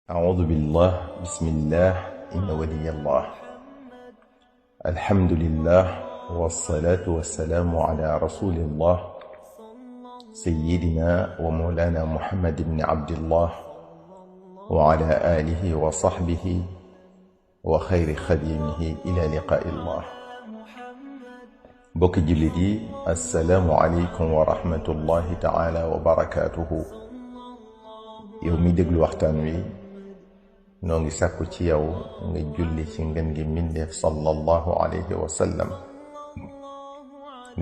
أعوذ بالله بسم الله إن ولي الله الحمد لله والصلاة والسلام على رسول الله سيدنا ومولانا محمد بن عبد الله وعلى آله وصحبه وخير خديمه إلى لقاء الله. bokki jullit yi assalaamu aleykum wa rahmatullahi taala wa barakaatuhu. yow mi déglu waxtaan wi noo ngi sàkku ci yow nga julli ci ngën gi mbindeef sallallahu alayhi wa sallam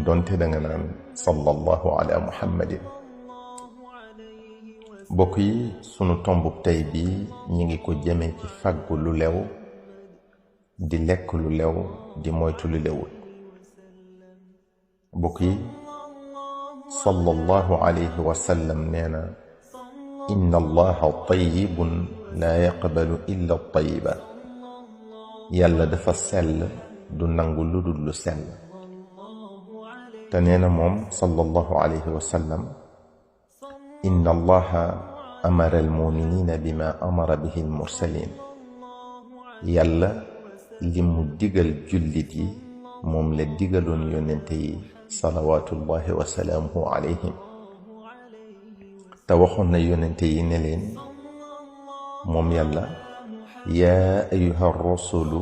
donte danga naan sallallahu ala muhammadin. bokk yi sunu tombub tey bi ñi ngi ko jëme ci fàggu lu lew, di lekk lu lew, di moytu lu lewul. bokk yi sallallahu alayhi wa sallam nee na inna allaha tayyibun laa yaqbalu illa tayyiba. yàlla dafa sell, du nangu lu dul lu sell. te nee na moom sallallahu alayhi wa sallam inna allaha amara almuminina bima amara bihi almursalin. yàlla li mu digal jullit yi moom la digaloon yonente yi salawaatullahi wa salaamuhu alayhim. te waxoon na yonente yi ne leen moom yàlla yaa ayuha rasulu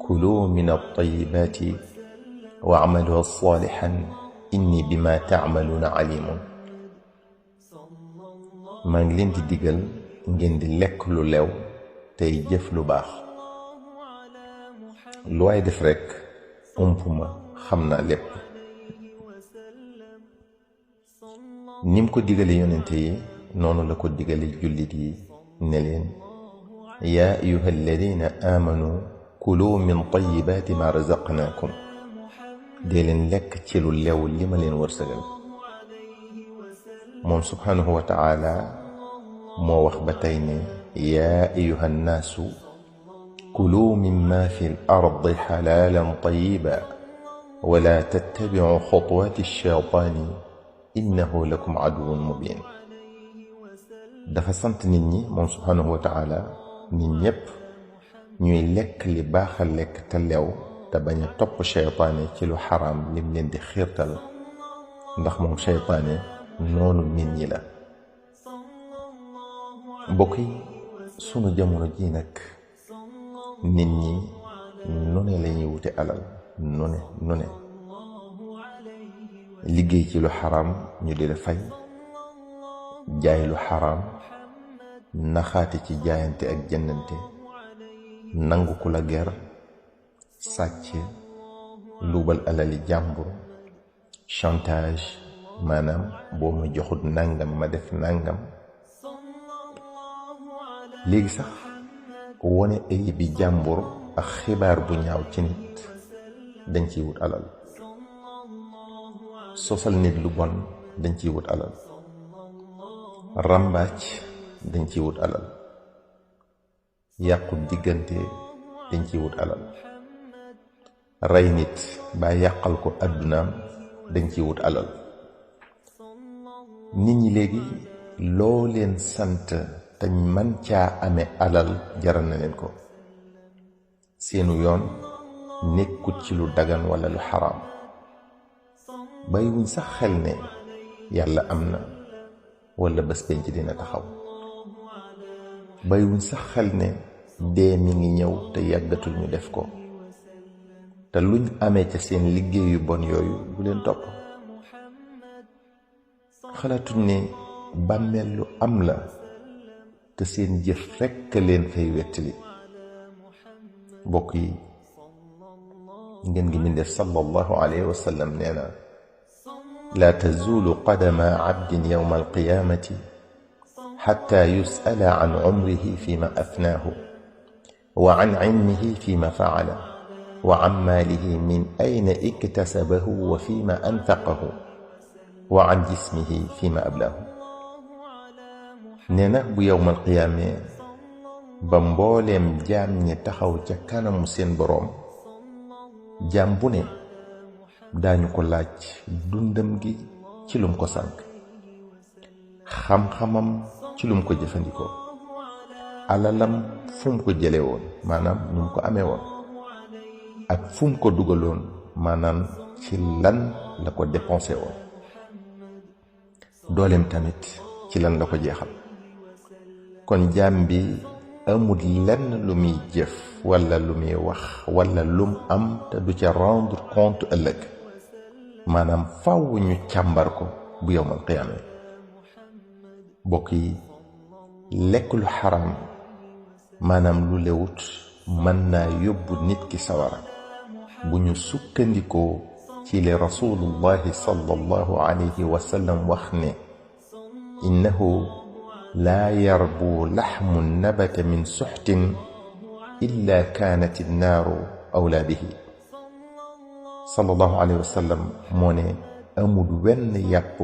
kulu min altayibaati wa amalu salihan inni bima taamaluuna alimun. maa ngi leen di digal ngeen di lekk lu lew tey jëf lu baax. lu waay def rekk ump ma xam naa lépp. nim ko digale yonente yi noonu la ko digale jullit yi ne leen yaa ayuha alladina aamanu kulu min tayibaati ma razaqnaakum. dee leen lekk ci lu lew li ma leen wërsëgal. moom subhaanahu wa taala moo wax ba tey ne yaa ayuha nnaasu kulu mimma fi l ardi xalaalan tayiba wala tattabicu xutuwaati shaytaani innahu lakum aduwwun mubin. dafa sant nit ñi moom subhaanahu wa taala nit ñépp ñuy lekk li baax a lekk te lew te bañ a topp shaytaane ci lu xaraam lim leen di xiirtal, ndax moom shaytaane noonu nit ñi la. mbokk yi sunu jamono ji nag nit ñi nu ne lañuy wute alal, nu ne liggéey ci lu xaraam ñu di la fay, jaay lu xaraam, naxaate ci jaayante ak jëndante, nangu ku la ger, sàcc, luubal alali jàmbur, chantage, maanaam boo ma joxut nàngam ma def nàngam. léegi sax wone ay bi jàmbur ak xibaar bu ñaaw ci nit dañ ciy wut alal. sosal nit lu bon dañ ciy wut alal. ràmbaaj dañ ciy wut alal. yàqu diggante dañ ciy wut alal. rey nit ba yàqal ko àddunaam dañ ciy wut alal. nit ñi léegi loo leen sant te man caa amee alal jaral na leen ko. seenu yoon nekkut ci lu dagan walla lu xaraam. bàyyiwuñ sax xel ne yàlla am na walla bés penc dina taxaw. bàyyiwuñ sax xel ne dee mi ngi ñëw te yàggatul ñu def ko. te luñ amee ca seen liggéeyu bon yooyu bu leen topp. xalaatuñ ne bàmmeel lu am la te seen jëf rekk leen fay wettali. bokk yi ngeen gi min def sallallahu alayhi wa sallam nee na laa tazuulu qadama abdin yawma alqiyaamati xatta yus'ala an cumrihi fima afnaahu wa can cilmihi fima facala wa can maalihi min ayna iktasabahu wa fima anfaqahu wa can jismihi fima ablaahu. nee na bu yawmal qiyaamee ba mbooleem jaam ñi taxaw ca kanamu seen boroom, jaam bu ne daañu ko laaj dundam gi ci lum ko sànk, xam-xamam ci lum ko jëfandikoo, alalam fu mu ko jële woon maanaam nu mu ko amee woon ak fu mu ko dugaloon maanaam ci lan la ko dépensé woon dooleem tamit ci lan la ko jeexal kon jaam bi amul lenn lu muy jëf walla lu muy wax walla lum am te du ca rendre compte ëllëg maanaam faw ñu càmbar ko bu yowmal qiyaama bokk yi lekk lu xaram maanaam lu lewut mën naa yóbbu nit ki sawara bu ñu sukkandikoo ci li rasulullahi sallallahu alayhi wa sallam wax ne innahu laa yarbu laxmu nabata min suxtin illa kaanat innaaru awlaa bihi sallallahu alayhi wa sallam moo ne amul wenn yàpp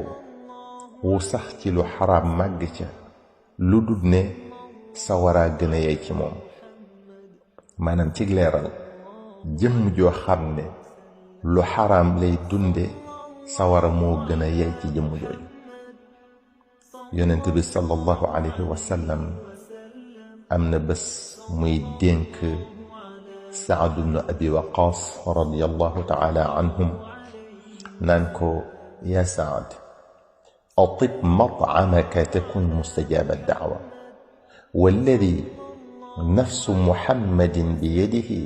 wu sax ci lu xaraam màgg ca lu dul ne sawaraa gën a yey ci moom maanaam ci leeral jëmm joo xam ne lu xaraam lay dunde sawara moo gën a yey ci jëmm jooju yonent bi sallallahu alayhi wa sallam am na bés muy dénk Saad ibn Abi Waqaas radiyallahu taala anhum naan ko yaa Saad atib mat'amaka takun mustajaaba da'wa walladi nafsu muhammadin biyadihi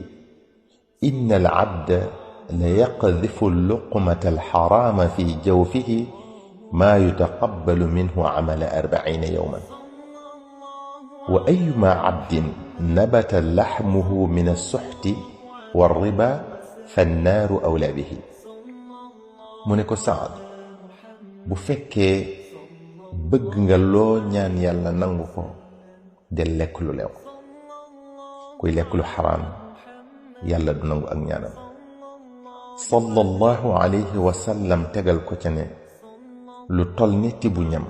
inna al-abda la yaqdhifu al-luqmata al-harama fi jawfihi ma yutaqabbalu minhu amala 40 yawman wa ayyuma 'abdin nabata laxmuhu min as-suxti war-riba fan-naaru awlaa bihi mu ne ko Saad bu fekkee bëgg nga loo ñaan yàlla nangu ko del lekk lu lew kuy lekk lu xaraam yàlla du nangu ak ñaanam sallallahu alayhi wa sallam tegal ko ca ne lu tol ni tibu ñam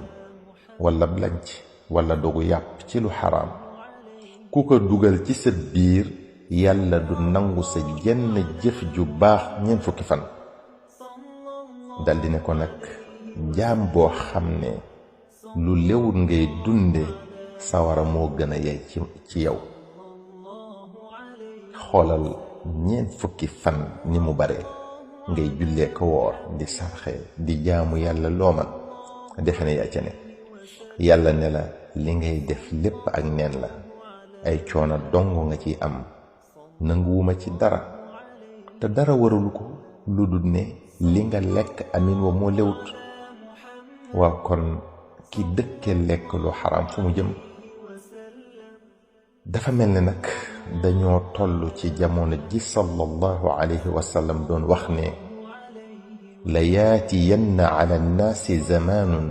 wala blanc wala dogu yàpp ci lu xaraam ku ko dugal ci sa biir yàlla du nangu sa jenn jëf ju baax 40 fan daldi ne ko nag jaam boo xam ne lu lewul ngay dunde sawara moo gën a yey ci yow xoolal 40 fan ni mu bare ngay jullee ko woor di sarxe di jaamu yàlla loo man defe ne yaa ca ne yàlla ne la li ngay def lépp ak neen la ay coono dong nga ci am nanguwuma ci dara te dara waralu ko lu dul ne li nga lekk amin wa moo lewut waaw kon ki dëkke lekk lu xaraam fu mu jëm dafa mel ne nag dañoo toll ci jamono ji sallallahu alayhi wa sallam doon wax ne la yaatiyanna ala nnaasi zamaanun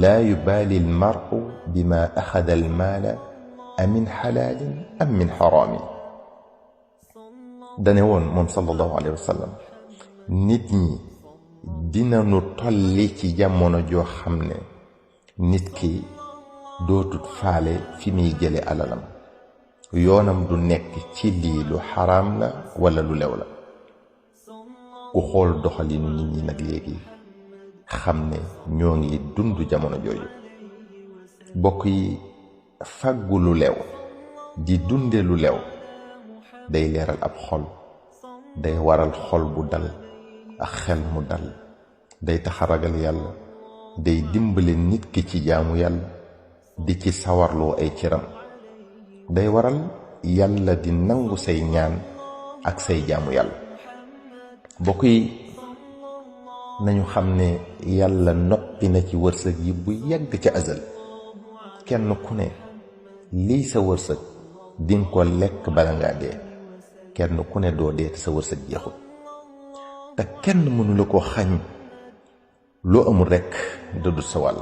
laa yubaali almaru bima axada almaala amin xalaalin am min xaraamin dane woon moom sallallahu alayhi wa sallam nit ñi dinañu tolli ci jamono joo xam ne nit ki dootut faale fi muy jële alalam yoonam du nekk ci lii lu xaraam la wala lu lew la ku xool doxalinu nit ñi nag léegi xam ne ñoo ngi dund jamono jooju bokk yi fàggu lu lew di dunde lu lew day leeral ab xol day waral xol bu dal ak xel mu dal day taxa ragal yàlla day dimbale nit ki ci jaamu yàlla di ci sawarloo ay cëram day waral yàlla di nangu say ñaan ak say jaamu yàlla bokk yi nañu xam ne yàlla noppi na ci wërsëg yi bu yàgg ca azal kenn ku ne lii sa wërsëg dinga ko lekk bala ngaa dee kenn ku ne doo dee te sa wërsëg jeexul te kenn mënu la ko xañ loo amul rekk dëddu sa wàll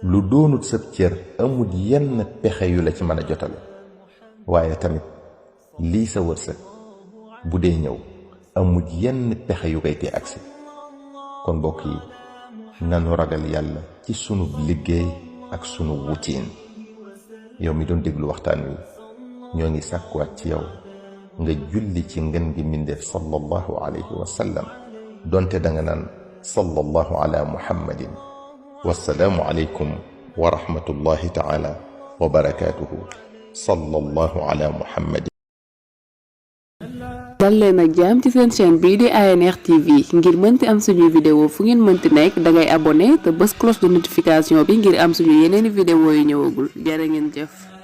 lu doonut sab cër amul yenn pexe yu la ci mën a jotale waaye tamit lii sa wërsëg bu dee ñëw amul yenn pexe yu koy tee agsi kon mbokk yi nanu ragal yàlla ci sunu liggéey ak sunu wutiin yow mi doon déglu waxtaan wi ñoo ngi sàkkuwaat ci yow nga julli ci ngën gi mbindeef sallallahu alayhi wa sallam donte danga naan sallallahu ala muhammadin wassalaamu alaykum wa rahmatullahi taala wa barakaatuhu. sallallahu ala muhammadin. dal leen ak jàmm ci seen chaîne bii di ANR TV ngir mënti am suñuy vidéo fu ngeen mënti nekk dangay abonné te bës cloche de notification bi ngir am suñu yeneeni vidéo yu ñëwagul jërë ngeen jëf.